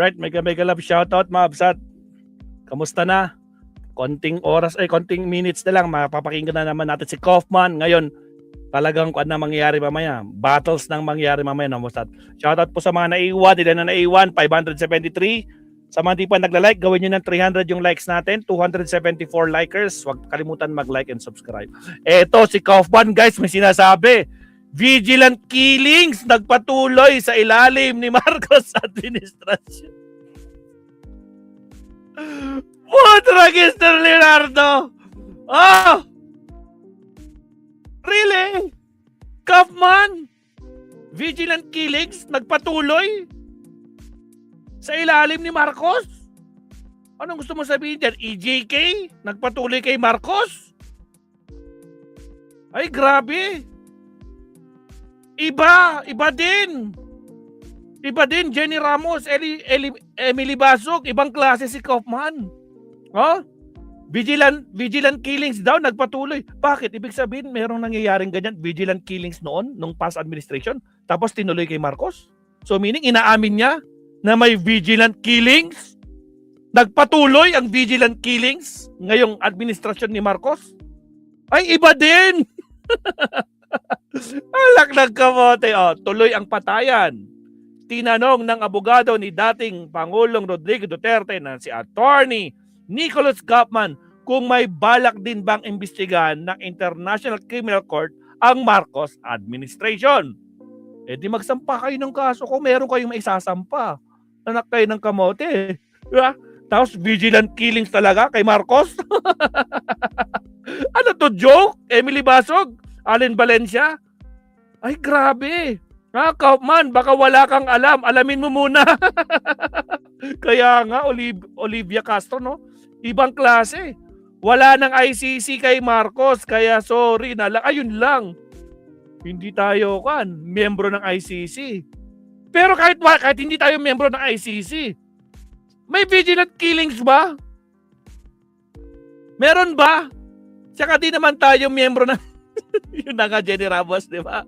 Alright, mega love shoutout mga absat. Kamusta na? Konting minutes na lang, mapapakinggan na naman natin si Kaufman. Ngayon, talagang kung ano mangyayari mamaya. Battles nang mangyayari mamaya. Shoutout po sa mga naiwan, ilan na naiwan, 573. Sa mga di pa nagla-like, gawin nyo ng 300 yung likes natin, 274 likers. Huwag kalimutan mag-like and subscribe. Eto, si Kaufman guys, may sinasabi. Vigilant killings nagpatuloy sa ilalim ni Marcos administration. Putra, Mr. Leonardo! Oh! Really? Kaufman? Vigilant killings nagpatuloy sa ilalim ni Marcos? Anong gusto mo sabihin dyan? EJK? Nagpatuloy kay Marcos? Ay, grabe. Iba din. Jenny Ramos, Emily Basog, ibang klase si Kaufman. Oh? Vigilant killings daw nagpatuloy. Bakit? Ibig sabihin merong nangyayaring ganyan, vigilant killings noon nung past administration, tapos tinuloy kay Marcos. So meaning inaamin niya na may vigilant killings. Nagpatuloy ang vigilant killings ngayong administrasyon ni Marcos. Ay, iba din. Alak ng kamote. Oh, tuloy ang patayan. Tinanong ng abogado ni dating Pangulong Rodrigo Duterte na si Attorney Nicholas Kaufman kung may balak din bang imbestigahan ng International Criminal Court ang Marcos administration. Eh di magsampa kayo ng kaso kung meron kayong maisasampa. Anak kayo ng kamote. Diba? Tapos vigilant killings talaga kay Marcos. Ano to, joke? Emily Basog? Allen Valencia? Ay, grabe. Ha, Kaufman, baka wala kang alam. Alamin mo muna. Kaya nga, Olivia Castro, no? Ibang klase. Wala nang ICC kay Marcos, kaya sorry na lang. Ayun lang. Hindi tayo miyembro ng ICC. Pero kahit hindi tayo miyembro ng ICC, may vigilant killings ba? Meron ba? Tsaka di naman tayo miyembro ng yun na nga, Jenny Ramos, di ba?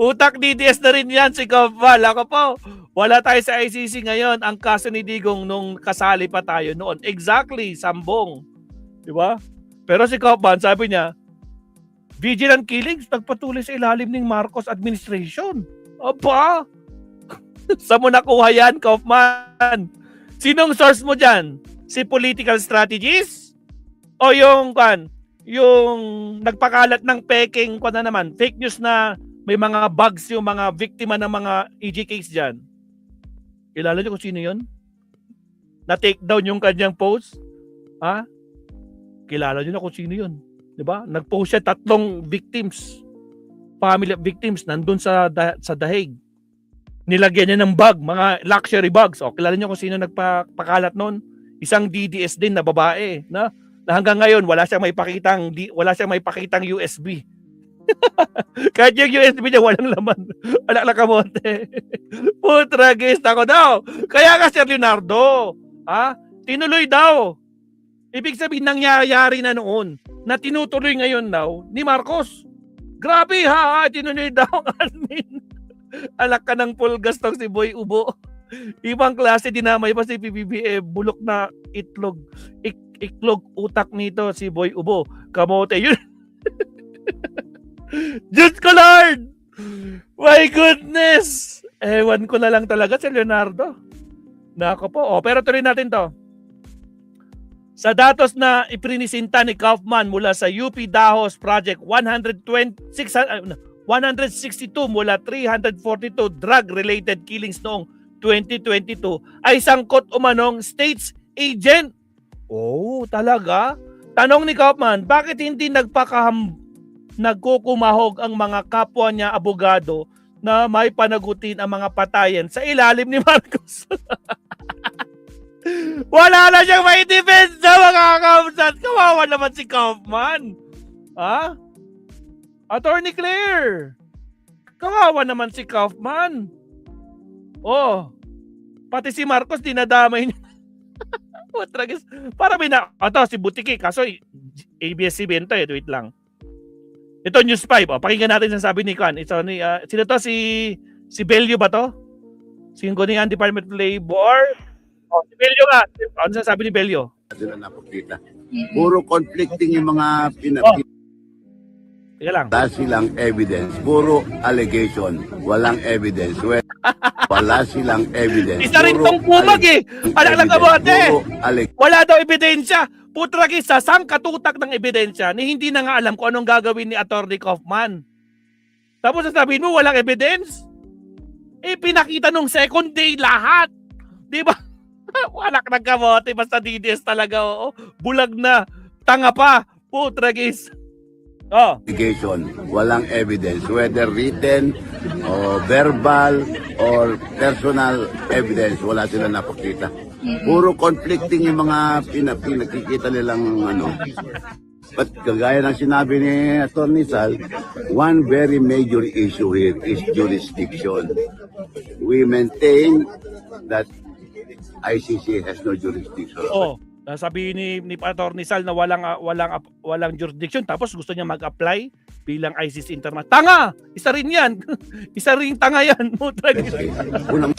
Utak DDS na rin yan si Kaufman. Ako po, wala tayo sa ICC ngayon. Ang kaso ni Digong nung kasali pa tayo noon. Exactly, sambong. Di ba? Pero si Kaufman, sabi niya, vigilant killings nagpatuloy sa ilalim ng Marcos administration. Aba! Saan mo nakuha yan, Kaufman? Sinong source mo dyan? Si political strategist? O yung nagpakalat ng peking fake news na may mga bugs yung mga biktima ng mga EJKs dyan? Kilala niyo kung sino yun? Na-take down yung kanyang post? Ha? Kilala niyo na kung sino yun? Diba? Nag-post siya 3 victims. Family of victims nandun sa Dahig. Nilagyan niya ng bag, mga luxury bags. O, kilala niyo kung sino nagpakalat nun? Isang DDS din na babae, na hanggang ngayon wala siyang maipakitang USB. Kahit yung USB niya walang laman. Wala na kamote. Putra, guys, ako daw. Kaya ka, Sir Leonardo, tinuloy daw. Ibig sabihin nangyayari na noon na tinutuloy ngayon daw ni Marcos. Grabe tinuloy daw ang admin. Alak ka ng pulgas tong si Boy Ubo. Ibang klase, dinamay pa si PBBM. Bulok na itlog utak nito si Boy Ubo. Kamote yun. Diyos ko, Lord! My goodness! Ewan ko na lang talaga si Leonardo. Nako po. Pero tuloy natin to. Sa datos na iprinisinta ni Kaufman mula sa UP Dahos Project, 162 mula 342 drug-related killings noong 2022 ay sangkot umanong states agent. Oh, talaga? Tanong ni Kaufman, bakit hindi nagkukumahog ang mga kapwa niya abogado na may panagutin ang mga patayan sa ilalim ni Marcos? Wala na siyang may defense sa mga kausat. Kawawa naman si Kaufman. Attorney Claire, kawawa naman si Kaufman. Pati si Marcos dinadamay niya. Para si Butiki, kaso ABS-CBN to wait lang. Ito News 5, pakinggan natin ang sabi ni Kwan. Sino to? Si Bello ba to? Singko ni Department of Labor. Oh, si Belio nga. Ano sasabi ni Belio? Sila napakita. Puro conflicting yung mga Teka lang. wala silang evidence. Puro allegation. Walang evidence. Wala silang evidence. Isa rin Puro tong kumag eh. Anak lang kabote. Puro allegation. Wala daw ebidensya. Putragis sa sangkatutak ng ebidensya ni hindi na nga alam kung anong gagawin ni Attorney Kaufman. Tapos sasabihin mo walang evidence? Eh pinakita nung second day lahat. Di ba? Walak ng kamote. Basta DDS talaga. Oo. Bulag na. Tanga pa. Putragis. Oh. Allegation. Walang evidence. Whether written or verbal or personal evidence. Wala silang napakita. Puro conflicting yung mga pinakikita nilang ano. But kagaya ng sinabi ni Atty. Sal, one very major issue here is jurisdiction. We maintain that ICC has no jurisdiction. Oh. Sabi ni Atty. Sal na walang jurisdiction tapos gusto niya mag-apply bilang ICC internal. Tanga! Isa rin 'yan. Isa rin tanga 'yan. Putragis. Unang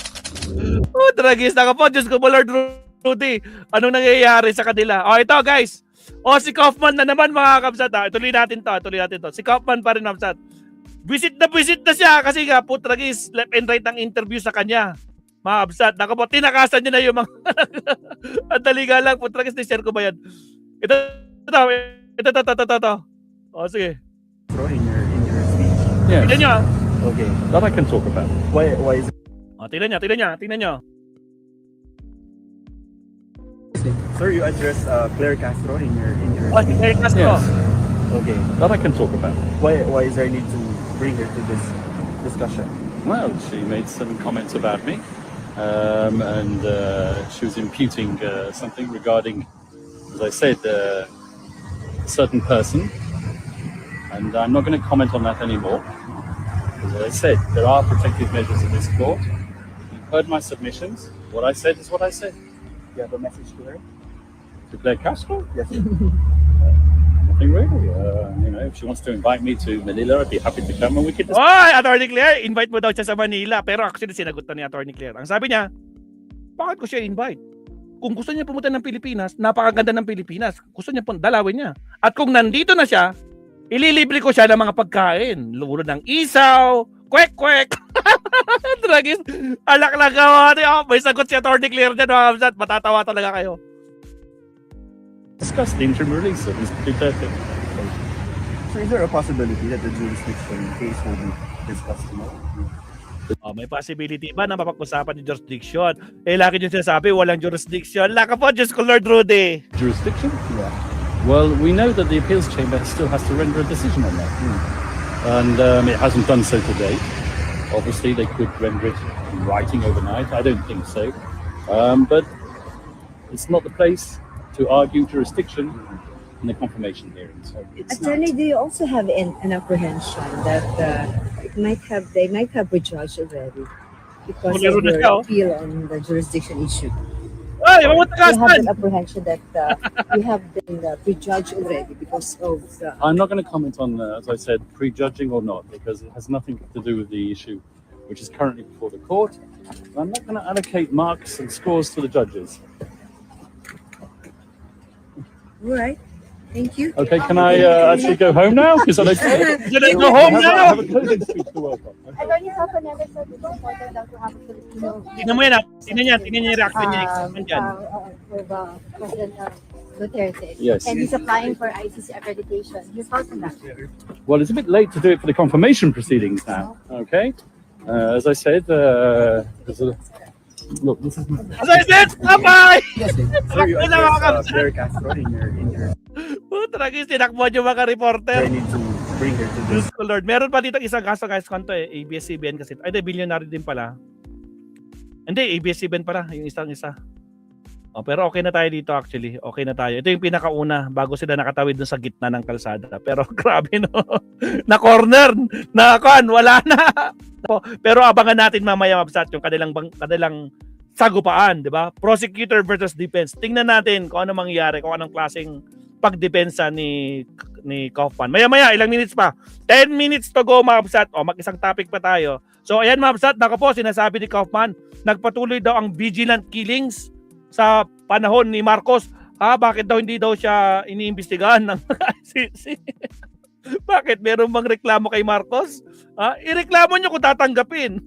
Putragis na po. Diyos ko po, Lord Rudy. Anong nangyayari sa kanila? Oh, ito guys. Oh, si Kaufman na naman mga kabsat. Tuloy natin to. Si Kaufman pa rin kabsat. Visit na siya kasi nga putragis left and right ang interview sa kanya. Mga kabsat. Naku po, tinakasan niya na yung mga ang daliga lang. Putragis, ni-share ko ba yan? Ito. Oh, sige. In your speech. Yes. Tignan nyo. Okay. That I can talk about. Why is Oh, tignan nyo. sir, you address Claire Castro in your Oh, si Eric Castro. Yes. Okay. That I can talk about. Why is there need to bring her to this discussion? Well, she made some comments about me, and she was imputing something regarding, as I said, a certain person, and I'm not going to comment on that anymore. As I said, there are protective measures in this court. You've heard my submissions. What I said is what I said. You have a message to her? To Claire Castro? Yes, sir. Nothing really. If she wants to invite me to Manila, I'd be happy to come and we could discuss. Oy, Attorney Claire, invite mo daw siya sa Manila. Pero actually, sinagot na ni Attorney Claire. Ang sabi niya, bakit ko siya invite? Kung gusto niya pumunta ng Pilipinas, napakaganda ng Pilipinas. Gusto niya dalawin niya. At kung nandito na siya, ililibre ko siya ng mga pagkain. Lulod ng isaw, kwek-kwek. Dragis, alak lang ka. Oh, may sagot si Attorney Claire dyan. Matatawa talaga kayo. Discuss the interim release of Mr. Duterte. So is there a possibility that the jurisdiction case will be discussed tomorrow? Oh, may possibility ba na mapag-usapan yung jurisdiction? Eh, lagi yung sinasabi, walang jurisdiction. Laka po, Diyos ko, Lord Rudy. Jurisdiction? Yeah. Well, we know that the appeals chamber still has to render a decision on that. And it hasn't done so to date. Obviously, they could render it in writing overnight. I don't think so. But it's not the place to argue jurisdiction in the confirmation hearing. So Attorney, do you also have an apprehension that they might have prejudged already because Meron of na your siya, oh. appeal on the jurisdiction issue? Ay, You have mamutakasan! an apprehension that you have been prejudged already because of the... I'm not going to comment on, as I said, prejudging or not, because it has nothing to do with the issue which is currently before the court. I'm not going to allocate marks and scores to the judges. All right. Thank you. Okay, can I actually go home now? Is that okay? Should I go home I now? have a closing speech to work on. Okay. Attorney Sapa never said it's important daw to have a Filipino Tingnan mo yan, ah. Tingnan niya yung reaction niya. Excitement dyan. for the President Duterte. Yes. And he's applying for ICC accreditation. His thoughts on that? Well, it's a bit late to do it for the confirmation proceedings now. Okay. As I said, look, this is As I said, bye-bye! Sir, you Wala, mga address kapatid. Claire Castro in your Tragis, tinakbo yung mga reporter. there need to bring her to this. Diyos ko, Lord. Meron pa dito isang kaso, guys. Kanto eh. ABS-CBN kasi. Ay, di, billionaire din pala. Hindi, ABS-CBN pala. Yung isang-isa. Oh, pero okay na tayo dito actually. Okay na tayo. Ito yung pinakauna bago sila nakatawid dun sa gitna ng kalsada. Pero grabe no. Na corner. Na kan, wala na. Pero abangan natin mamaya mabsat yung kanilang sagupaan, di ba? Prosecutor versus defense. Tingnan natin kung ano mangyayari, kung anong klaseng pagdepensa ni Kaufman. Maya-maya, ilang minutes pa. 10 minutes to go, mabsat. O, mag-isang topic pa tayo. So, ayan mabsat, nako po, sinasabi ni Kaufman, nagpatuloy daw ang vigilant killings sa panahon ni Marcos, bakit daw hindi daw siya iniimbestigahan ng ICC? Bakit? Meron bang reklamo kay Marcos? Ireklamo nyo kung tatanggapin.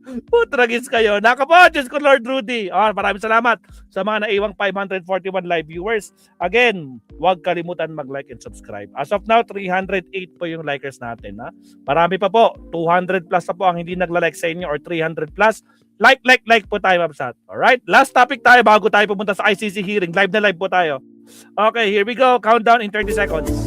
Putragis kayo. Naka po, Diyos ko Lord Rudy. Maraming salamat sa mga naiwang 541 live viewers. Again, huwag kalimutan mag-like and subscribe. As of now, 308 po yung likers natin. Marami pa po. 200 plus na po ang hindi nagla-like sa inyo or 300 plus. Like po tayo, Mabsat. Alright? Last topic tayo bago tayo pumunta sa ICC hearing. Live na live po tayo. Okay, here we go. Countdown in 30 seconds.